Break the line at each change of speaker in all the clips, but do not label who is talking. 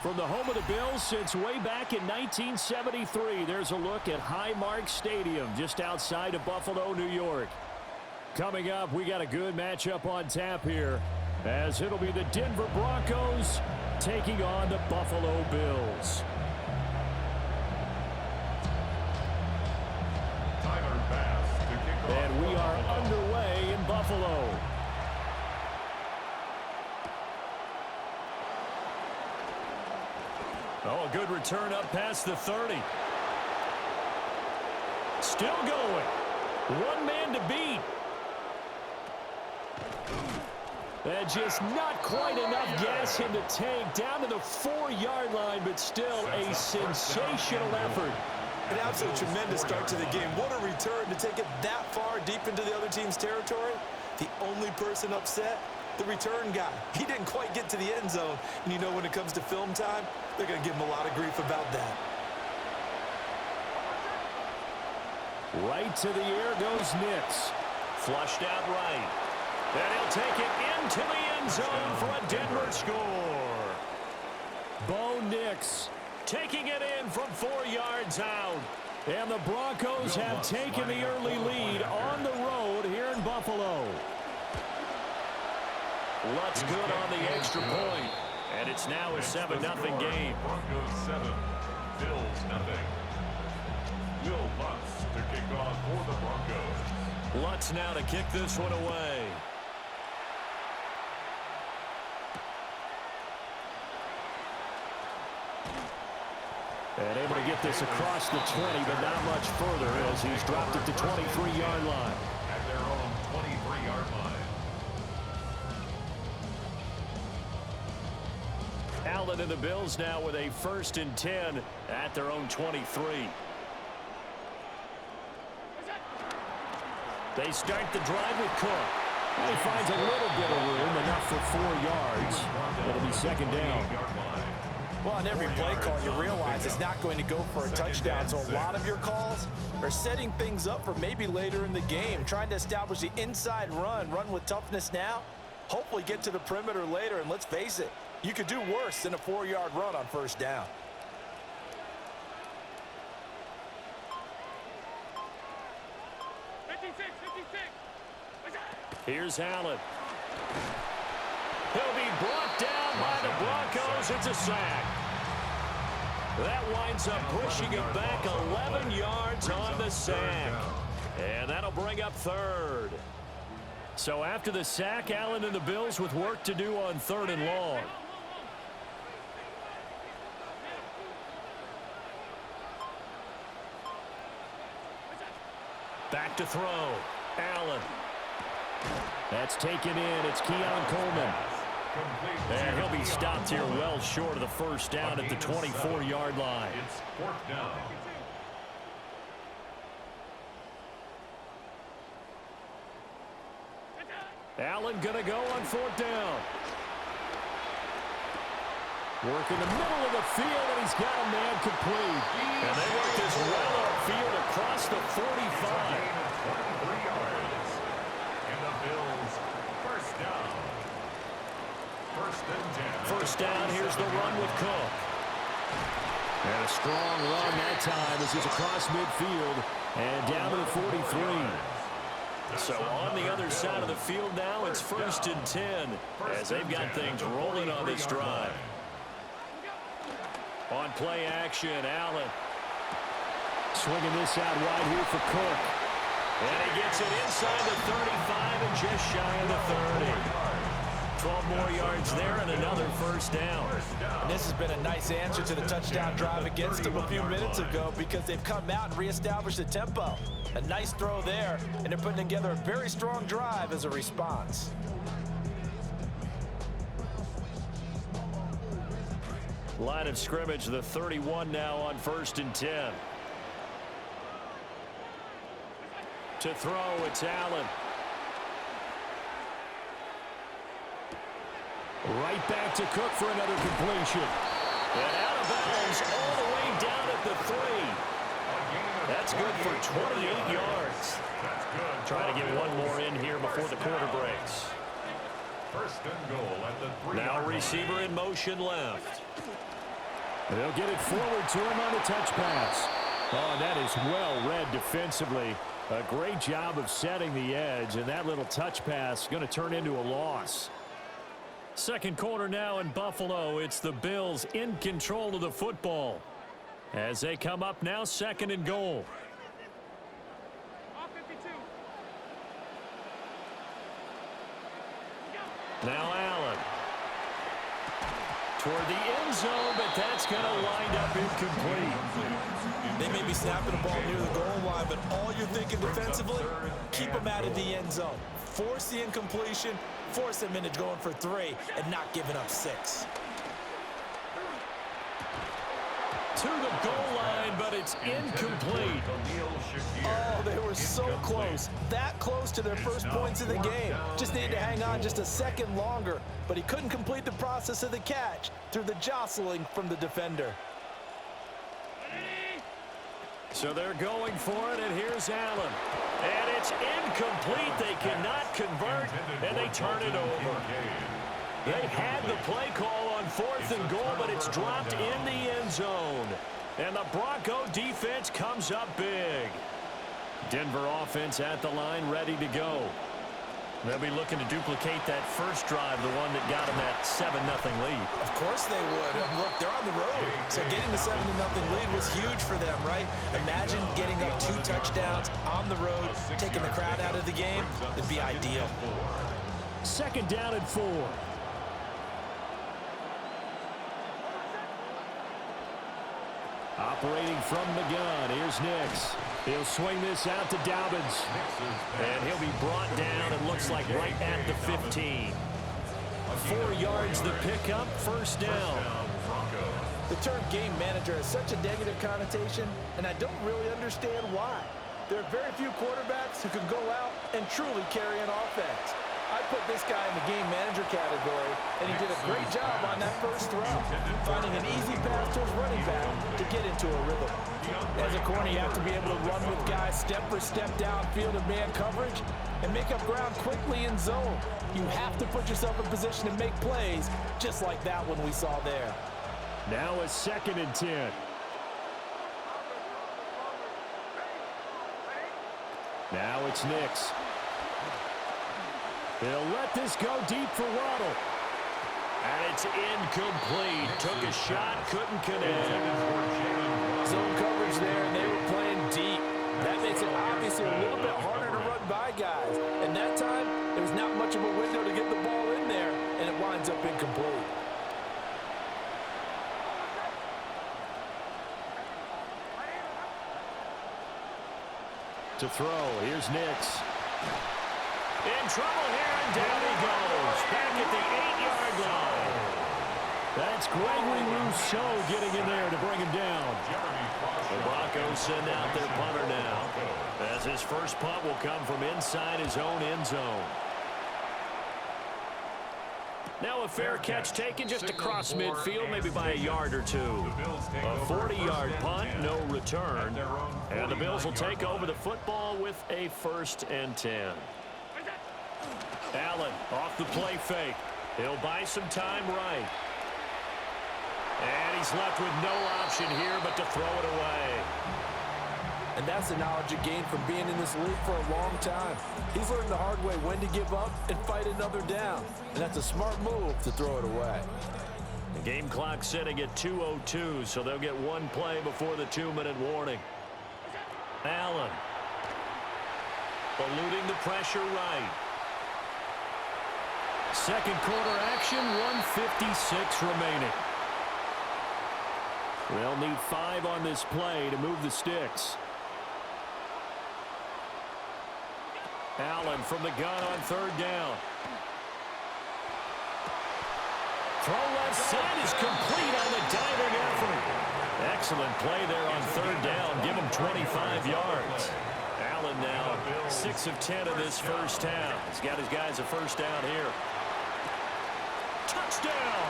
From the home of the Bills since way back in 1973, there's a look at Highmark Stadium just outside of Buffalo, New York. Coming up, we got a good matchup on tap here, as it'll be the Denver Broncos taking on the Buffalo Bills. And we are underway in Buffalo. Oh, a good return up past the 30. Still going. One man to beat. And just not quite enough gas in the tank. Down to the 4-yard line, but still a sensational effort.
An absolute tremendous start to the game. What a return to take it that far deep into the other team's territory. The only person upset, the return guy. He didn't quite get to the end zone. And you know when it comes to film time, they're going to give him a lot of grief about that.
Right to the air goes Nix. Flushed out right. And he'll take it into the end zone for a Denver score. Bo Nix taking it in from 4 yards out. And the Broncos have taken the early lead on the road here in Buffalo. Lutz good on the extra point. And it's now a 7-0 game.
Broncos 7, Bills 0. Will Lutz to kick off for the Broncos.
Lutz now to kick this one away. And able to get this across the 20, but not much further as he's dropped it to 23-yard line.
At their own 23-yard line.
Allen and the Bills now with a 1st and 10 at their own 23. They start the drive with Cook. He finds a little bit of room, enough for 4 yards. It'll be 2nd down.
Well, on every play call, you realize it's not going to go for a touchdown. So a lot of your calls are setting things up for maybe later in the game, trying to establish the inside run with toughness now, hopefully get to the perimeter later. And let's face it, you could do worse than a 4-yard run on 1st down.
Here's Allen. He'll be brought down by the Broncos. It's a sack. That winds up pushing him back 11 yards on the sack. And that'll bring up 3rd. So after the sack, Allen and the Bills with work to do on 3rd and long. Back to throw. Allen. That's taken in. It's Keon Coleman. And he'll be stopped here well short of the 1st down at the 24-yard line.
It's 4th down.
Allen going to go on 4th down. Work in the middle of the field, and he's got a man complete. And they work this well upfield across the 45.
23 yards. And the Bills, 1st down. 1st and 10.
1st down, here's the run with Cook. And a strong run that time as he's across midfield and down to the 43. So on the other side of the field now, it's 1st and 10 as they've got things rolling on this drive. On play action, Allen. Swinging this out wide here for Cook. And he gets it inside the 35 and just shy of the 30. 12 more yards there and another 1st down.
And this has been a nice answer to the touchdown drive against them a few minutes ago because they've come out and reestablished the tempo. A nice throw there, and they're putting together a very strong drive as a response.
Line of scrimmage, the 31 now on 1st and 10. To throw, it's Allen. Right back to Cook for another completion. And out of bounds all the way down at the 3. That's good for 28 yards. Try to get one more in here before the quarter breaks.
1st and goal at the 3.
Now receiver in motion left. They'll get it forward to him on a touch pass. Oh, that is well read defensively. A great job of setting the edge, and that little touch pass going to turn into a loss. Second quarter now in Buffalo. It's the Bills in control of the football as they come up now, second and goal. Now Allen. Toward the end zone, but that's going to wind up incomplete.
They may be snapping the ball near the goal line, but all you're thinking defensively, keep them out of the end zone. Force the incompletion, force them into going for 3, and not giving up 6.
To the goal line, but it's incomplete.
Oh, they were so close. That close to their first points of the game. Just needed to hang on just a second longer, but he couldn't complete the process of the catch through the jostling from the defender.
So they're going for it, and here's Allen. And it's incomplete. They cannot convert, and they turn it over. They had the play call on 4th and goal, but it's dropped in the end zone. And the Bronco defense comes up big. Denver offense at the line, ready to go. They'll be looking to duplicate that first drive, the one that got them that 7-0 lead.
Of course they would. Look, they're on the road. So getting the 7-0 lead was huge for them, right? Imagine getting up 2 touchdowns on the road, taking the crowd out of the game. It'd be ideal.
Second down and 4. Operating from the gun, here's Nix. He'll swing this out to Dobbins. And he'll be brought down, it looks like right at the 15. 4 yards the pickup, first down.
The term game manager has such a negative connotation, and I don't really understand why. There are very few quarterbacks who can go out and truly carry an offense. I put this guy in the game manager category, and he did a great job on that first throw, finding an easy pass to his running back to get into a rhythm. As a corner, you have to be able to run with guys step for step downfield in man coverage and make up ground quickly in zone. You have to put yourself in position to make plays, just like that one we saw there.
Now a 2nd and 10. Now it's Nix. They'll let this go deep for Waddle. And it's incomplete. Took a shot, couldn't connect.
Zone coverage there, and they were playing deep. That makes it obviously a little bit harder to run by guys. And that time, there was not much of a window to get the ball in there, and it winds up incomplete.
To throw, here's Nix. In trouble here, and down he goes. Back at the 8-yard line. That's Gregory Rousseau getting in there to bring him down. The Broncos send out their punter now, as his first punt will come from inside his own end zone. Now a fair catch taken just across midfield, maybe by a yard or 2. A 40-yard punt, no return. And the Bills will take over the football with a 1st and 10. Allen off the play fake. He'll buy some time right. And he's left with no option here but to throw it away.
And that's the knowledge you gain from being in this league for a long time. He's learned the hard way when to give up and fight another down. And that's a smart move to throw it away.
The game clock sitting at 2:02, so they'll get 1 play before the 2-minute warning. Allen. Eluding the pressure right. Second quarter action, 1:56 remaining. They'll need 5 on this play to move the sticks. Allen from the gun on 3rd down. Throw left side is complete on the diving effort. Excellent play there on 3rd down. Give him 25 yards. Allen now 6 of 10 of this first half. He's got his guys a first down here. Touchdown!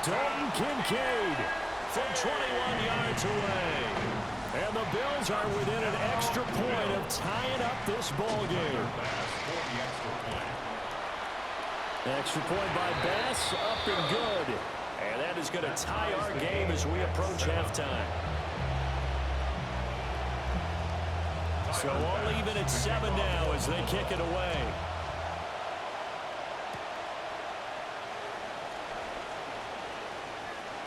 Dalton Kincaid from 21 yards away. And the Bills are within an extra point of tying up this ball game. Extra point by Bass, up and good. And that is going to tie our game as we approach halftime. So all even at 7 now as they kick it away.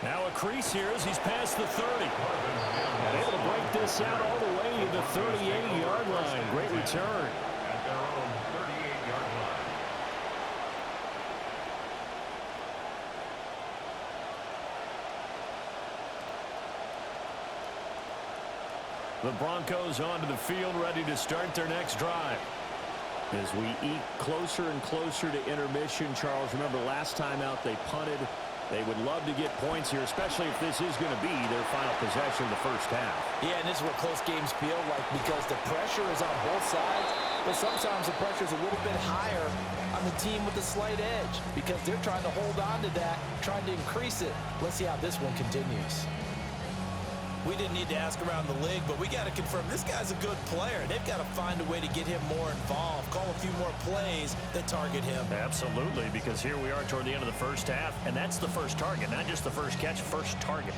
Now a crease here as he's past the 30. And able to break this out all the way to the 38-yard line. Great return.
At their own 38-yard line.
The Broncos onto the field, ready to start their next drive. As we eat closer and closer to intermission, Charles, remember last time out they punted. They would love to get points here, especially if this is going to be their final possession of the first half.
Yeah, and this is what close games feel like because the pressure is on both sides, but sometimes the pressure is a little bit higher on the team with the slight edge because they're trying to hold on to that, trying to increase it. Let's see how this one continues. We didn't need to ask around the league, but we got to confirm this guy's a good player. They've got to find a way to get him more involved, call a few more plays that target him.
Absolutely, because here we are toward the end of the first half, and that's the first target, not just the first catch, first target.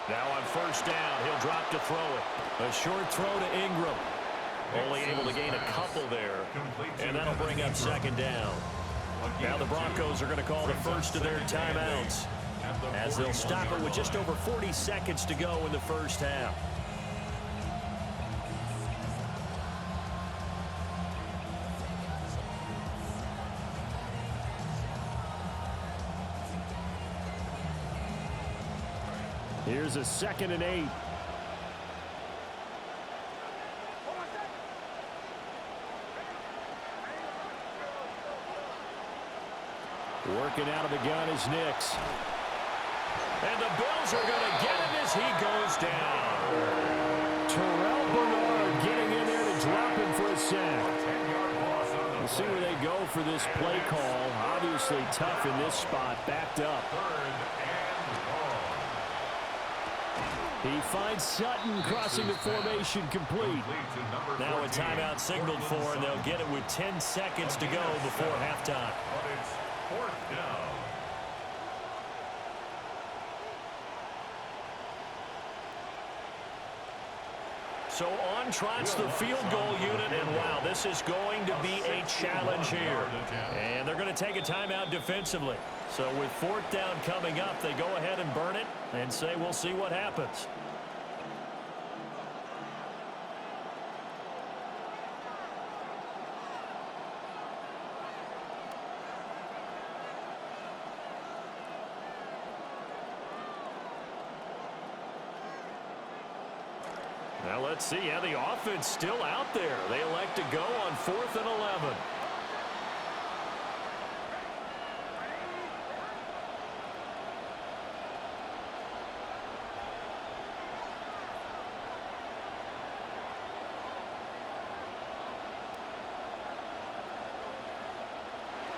Now on first down, he'll drop to throw it. A short throw to Ingram. Only able to gain a couple there. And that'll bring up second down. Now the Broncos are going to call the first of their timeouts as they'll stop it with just over 40 seconds to go in the first half. Here's a 2nd and 8. Working out of the gun is Nix. And the Bills are going to get him as he goes down. Terrell Bernard getting in there to drop him for a sack. We'll see where they go for this play call. Obviously tough in this spot, backed up. He finds Sutton crossing the formation complete. Now a timeout signaled for, and they'll get it with 10 seconds to go before halftime.
But it's 4th down.
So on trots the field goal unit, and wow, this is going to be a challenge here. And they're going to take a timeout defensively. So with 4th down coming up, they go ahead and burn it and say we'll see what happens. Now let's see how the offense still out there. They elect to go on 4th and 11.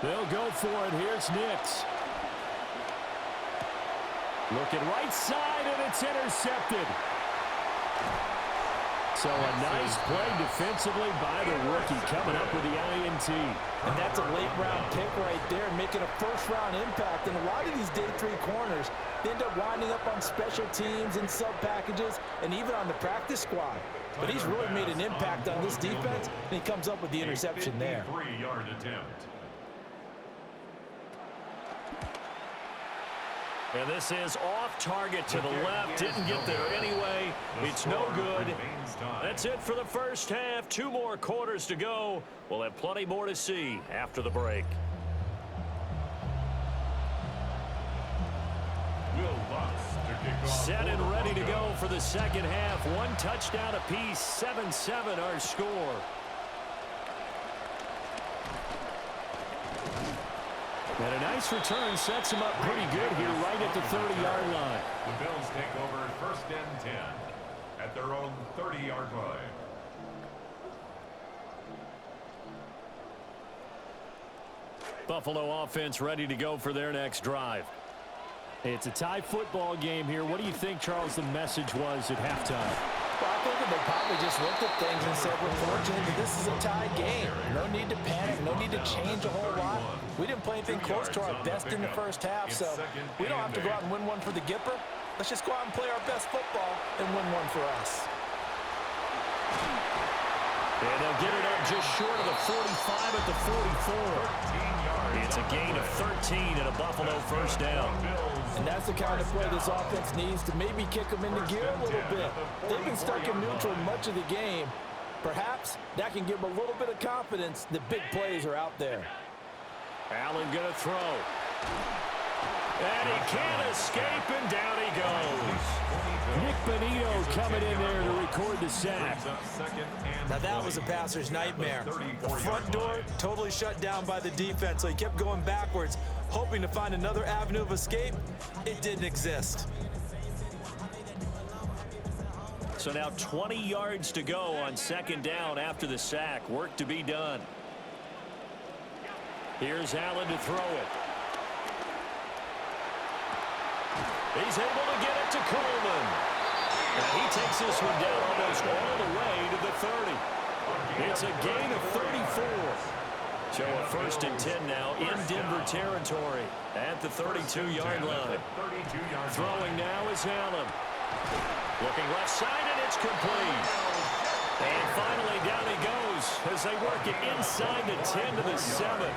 They'll go for it. Here's Nix. Looking right side, and it's intercepted. So a nice play defensively by the rookie coming up with the INT.
And that's a late-round pick right there, making a first-round impact. And a lot of these day 3 corners, they end up winding up on special teams and sub-packages and even on the practice squad. But he's really made an impact on this defense, and he comes up with the interception there.
53-yard attempt.
And this is off target to the left. Didn't get there anyway. It's no good. That's it for the first half. 2 more quarters to go. We'll have plenty more to see after the break. Set and ready to go for the second half. 1 touchdown apiece. 7-7 our score. And a nice return sets him up pretty good here right at the 30-yard line.
The Bills take over 1st and 10 at their own 30-yard line.
Buffalo offense ready to go for their next drive. It's a tie football game here. What do you think, Charles, the message was at halftime?
Well, I think that they probably just looked at things and said, we're fortunate that this is a tie game. No need to panic. No need to change a whole lot. We didn't play anything close to our best in the first half, so we don't have to go out and win one for the Gipper. Let's just go out and play our best football and win one for us.
And they'll get it up just short of the 45 at the 44. It's a gain of 13 and a Buffalo first down.
And that's the kind of play this offense needs to maybe kick them into gear a little bit. They've been stuck in neutral much of the game. Perhaps that can give them a little bit of confidence that big plays are out there.
Allen going to throw. And he can't escape, and down he goes. Nick Benito coming in there to record the sack.
Now that was a passer's nightmare. The front door totally shut down by the defense, so he kept going backwards, hoping to find another avenue of escape. It didn't exist.
So now 20 yards to go on second down after the sack. Work to be done. Here's Allen to throw it. He's able to get it to Coleman. And he takes this one down almost all the way to the 30. It's a gain of 34. So a first and 10 now in Denver territory at the 32-yard line. Throwing now is Allen. Looking left side, and it's complete. And finally down he goes as they work it inside the 10 to the 7.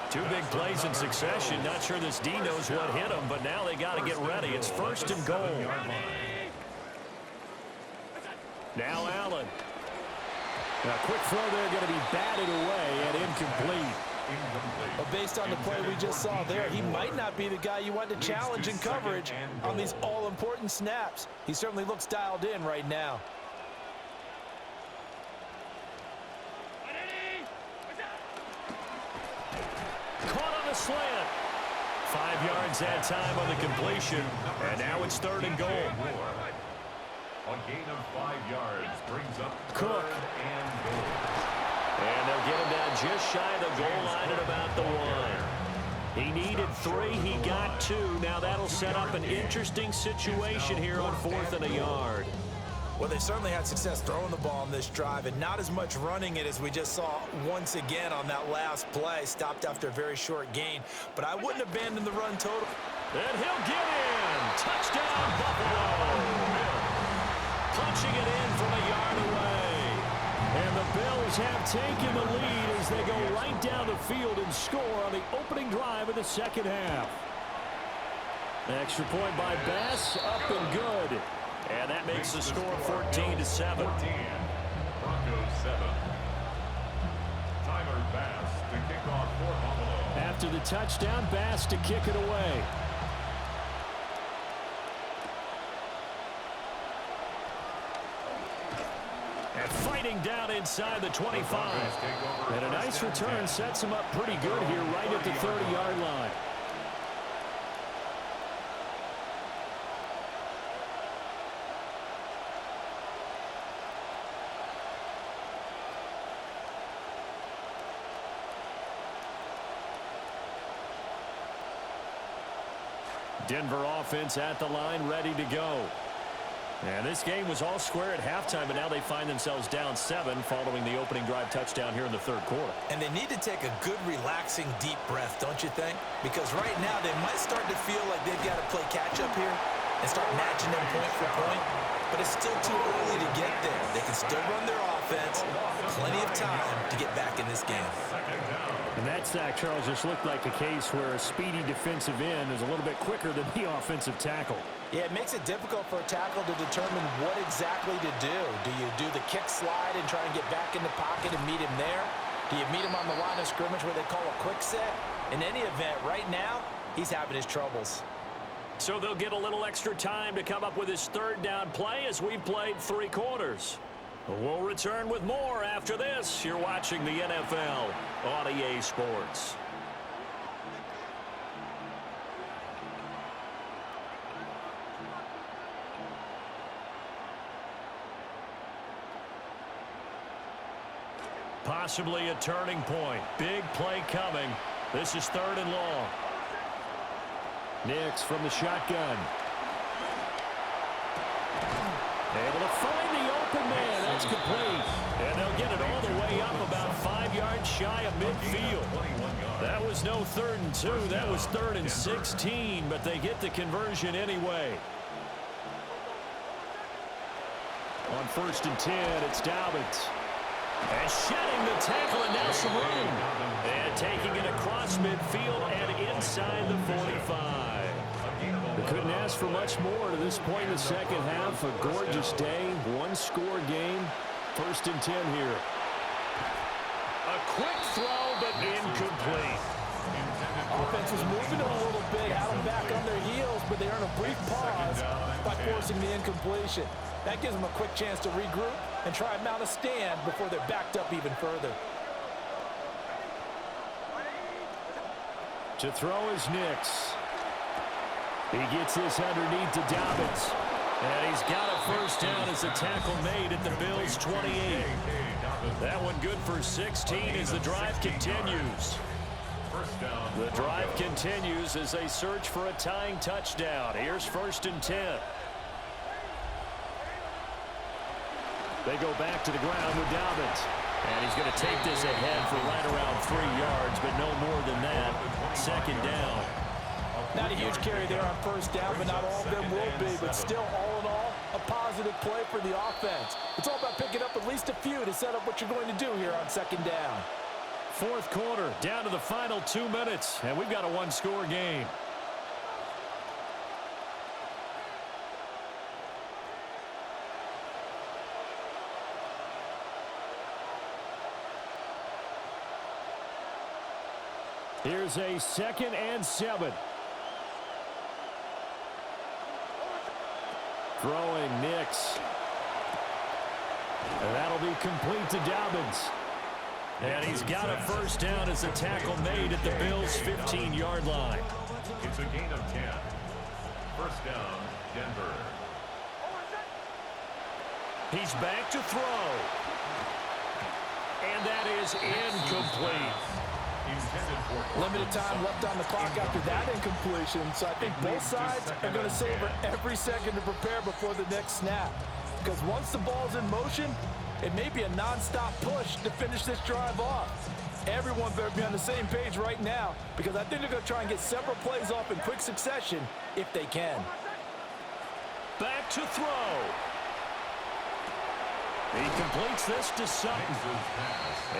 Two big plays in succession. Not sure this D knows what hit him, but now they got to get ready. It's first and goal. Now Allen. A quick throw there, going to be batted away and incomplete.
But based on the play we just saw there, he might not be the guy you want to challenge in coverage on these all-important snaps. He certainly looks dialed in right now.
Caught on a slant. 5 yards that time on the completion. And now it's third and goal.
A gain of 5 yards brings up
Cook.
third and goal.
And they'll get him down just shy of the goal line at about the 1. He needed 3. He got 2. Now that'll set up an interesting situation here on 4th and a yard.
Well, they certainly had success throwing the ball on this drive and not as much running it as we just saw once again on that last play. Stopped after a very short gain. But I wouldn't abandon the run total.
And he'll get in. Touchdown, Buffalo. Punching it in from a yard away. And the Bills have taken the lead as they go right down the field and score on the opening drive of the second half. Extra point by Bass, up and good. And that makes the score 14-7.
14. Broncos 7. Tyler Bass to kick off for Buffalo.
After the touchdown, Bass to kick it away. And fighting down inside the 25. And a nice return sets him up pretty good here right at the 30-yard line. Denver offense at the line, ready to go. And this game was all square at halftime, but now they find themselves down 7 following the opening drive touchdown here in the third quarter.
And they need to take a good, relaxing, deep breath, don't you think? Because right now they might start to feel like they've got to play catch-up here and start matching them point for point. But it's still too early to get there. They can still run their offense. Plenty of time to get back in this game.
And that sack, Charles, just looked like a case where a speedy defensive end is a little bit quicker than the offensive tackle.
Yeah, it makes it difficult for a tackle to determine what exactly to do. Do you do the kick slide and try to get back in the pocket and meet him there? Do you meet him on the line of scrimmage where they call a quick set? In any event, right now, he's having his troubles.
So they'll get a little extra time to come up with his third down play as we've played 3 quarters. We'll return with more after this. You're watching the NFL on EA Sports. Possibly a turning point. Big play coming. This is 3rd and long. Nix from the shotgun. Able to find the open man. That's complete. And they'll get it all the way up about 5 yards shy of midfield. That was no 3rd and 2. That was 3rd and 16, but they get the conversion anyway. On 1st and 10, it's Dobbins. And shedding the tackle, and now some room. And taking it across midfield and inside the 45. They couldn't ask for much more to this point in the second half. A gorgeous day, one-score game. 1st and 10 here. A quick throw, but incomplete.
Offense was moving a little bit, had them back on their heels, but they earn a brief pause by forcing the incompletion. That gives them a quick chance to regroup and try and mount a stand before they're backed up even further.
To throw is Nix. He gets this underneath to Dobbins. And he's got a 1st down as a tackle made at the Bills' 28. That one good for 16 as the drive continues. The drive continues as they search for a tying touchdown. Here's 1st and 10. They go back to the ground with Dobbins. And he's going to take this ahead for right around 3 yards, but no more than that. 2nd down.
Not a huge carry there on 1st down, but not all of them will be. But still, all in all, a positive play for the offense. It's all about picking up at least a few to set up what you're going to do here on 2nd down.
4th quarter, down to the final 2 minutes, and we've got a one-score game. Here's a 2nd and 7. Throwing Nix. And that'll be complete to Dobbins. And he's got a 1st down as a tackle made at the Bills' 15-yard line.
It's a gain of 10. 1st down, Denver.
He's back to throw. And that is incomplete.
Limited time left on the clock after that incompletion, so I think both sides are going to savor every second to prepare before the next snap. Because once the ball's in motion, it may be a non-stop push to finish this drive off. Everyone better be on the same page right now, because I think they're going to try and get several plays off in quick succession if they can.
Back to throw. He completes this to Sutton.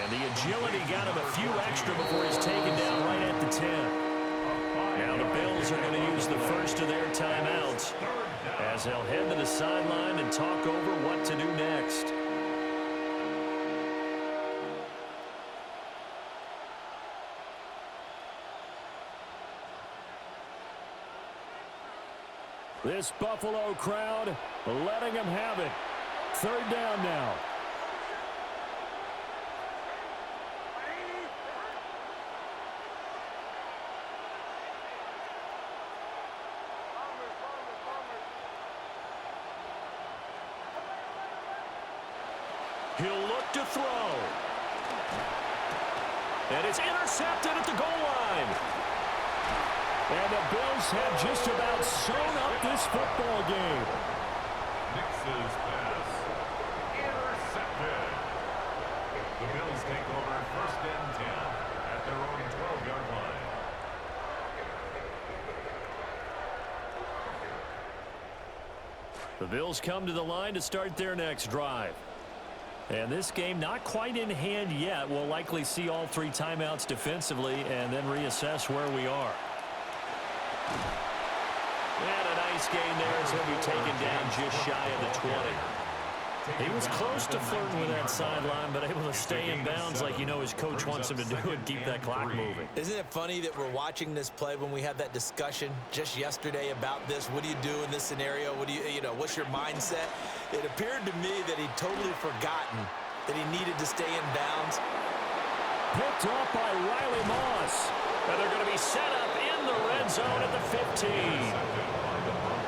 And the agility got him a few extra before he's taken down right at the 10. Now the Bills are going to use the first of their timeouts as they'll head to the sideline and talk over what to do next. This Buffalo crowd letting them have it. 3rd down now. He'll look to throw. And it's intercepted at the goal line. And the Bills have just about sewn up this football game.
Nix's pass. Intercepted. The Bills take over 1st and 10 at their own 12-yard line.
The Bills come to the line to start their next drive. And this game not quite in hand yet. We'll likely see all 3 timeouts defensively and then reassess where we are. And a nice gain there as he'll be taken down just shy of the 20. He was close to flirting with that sideline, but able to stay in bounds like you know his coach wants him to do and keep that clock moving.
Isn't it funny that we're watching this play when we had that discussion just yesterday about this? What do you do in this scenario? What do you know, what's your mindset? It appeared to me that he'd totally forgotten that he needed to stay in bounds.
Picked off by Riley Moss. And they're going to be set up in the red zone at the 15.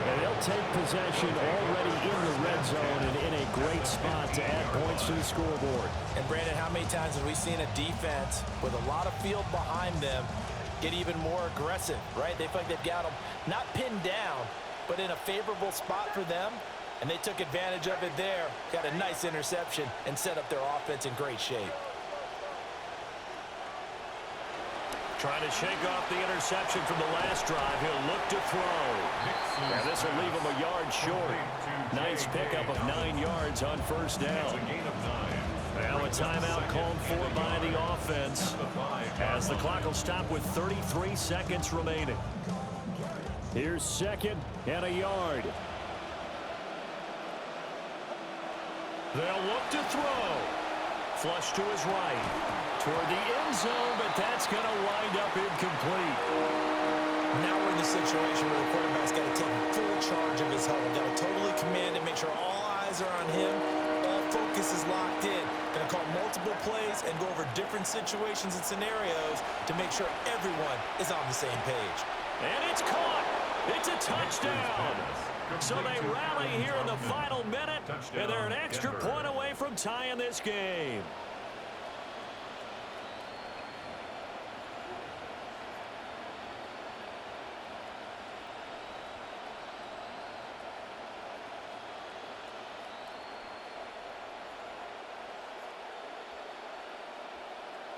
And they'll take possession already in the red zone and in a great spot to add points to the scoreboard.
And Brandon, how many times have we seen a defense with a lot of field behind them get even more aggressive, right? They feel like they've got them not pinned down, but in a favorable spot for them, and they took advantage of it there. Got a nice interception and set up their offense in great shape.
Trying to shake off the interception from the last drive. He'll look to throw. And this will leave him a yard short. Nice pickup of 9 yards on first down. Now a timeout called for by the offense as the clock will stop with 33 seconds remaining. Here's 2nd and a yard. They'll look to throw. Flush to his right. Toward the end zone, but that's going to wind up incomplete.
Now we're in the situation where the quarterback's got to take full charge of his huddle. Got to totally command it, make sure all eyes are on him. All focus is locked in. Going to call multiple plays and go over different situations and scenarios to make sure everyone is on the same page.
And it's caught. It's a touchdown. So they rally here in the final minute, and they're an extra point away from tying this game.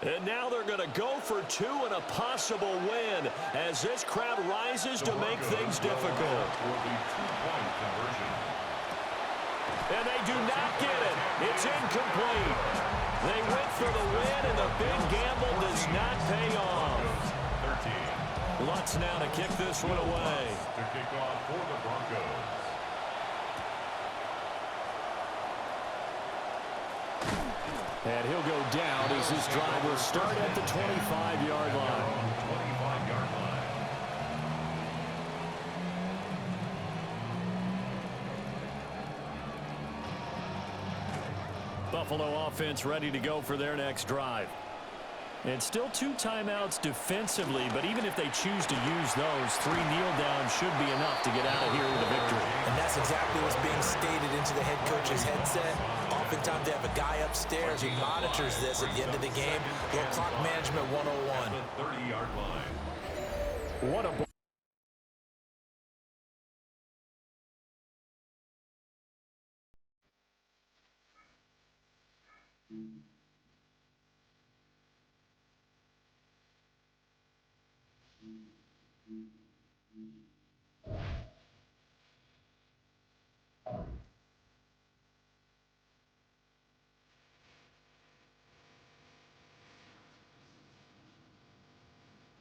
And now they're going to go for 2 and a possible win as this crowd rises to make things difficult. And they do not get it. It's incomplete. They went for the win, and the big gamble does not pay off. Lutz now to kick this one away.
To kick off for the Broncos.
And he'll go down as this drive will start at the 25-yard line.
25-yard line.
Buffalo offense ready to go for their next drive. And still 2 timeouts defensively, but even if they choose to use those, 3 kneel downs should be enough to get out of here with a victory.
And that's exactly what's being stated into the head coach's headset. Oftentimes they have a guy upstairs who monitors this at the end of the game. Little clock management 101.
The 30-yard line.
What a